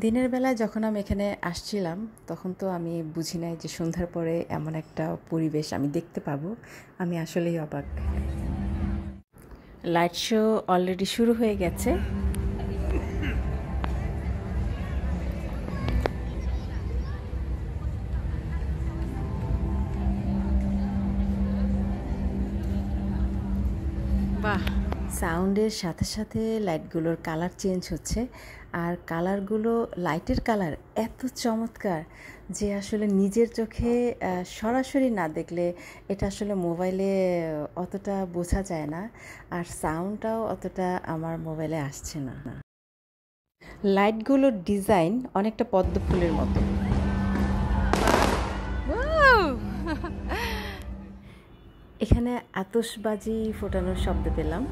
দিনের বেলায় যখন আমি এখানে আসছিলাম তখন তো আমি বুঝি নাই যে সন্ধ্যার পরে এমন একটা পরিবেশ আমি দেখতে পাবো। আমি আসলেই অবাক। লাইট শো অলরেডি শুরু হয়ে গেছে। বাহ! সাউন্ডের সাথে সাথে লাইটগুলোর কালার চেঞ্জ হচ্ছে, আর কালারগুলো লাইটের কালার এত চমৎকার যে আসলে নিজের চোখে সরাসরি না দেখলে এটা আসলে মোবাইলে অতটা বোঝা যায় না, আর সাউন্ডটাও অতটা আমার মোবাইলে আসছে না। লাইটগুলোর ডিজাইন অনেকটা পদ্ম ফুলের মতো। এখানে আতশবাজি ফোটানোর শব্দ পেলাম।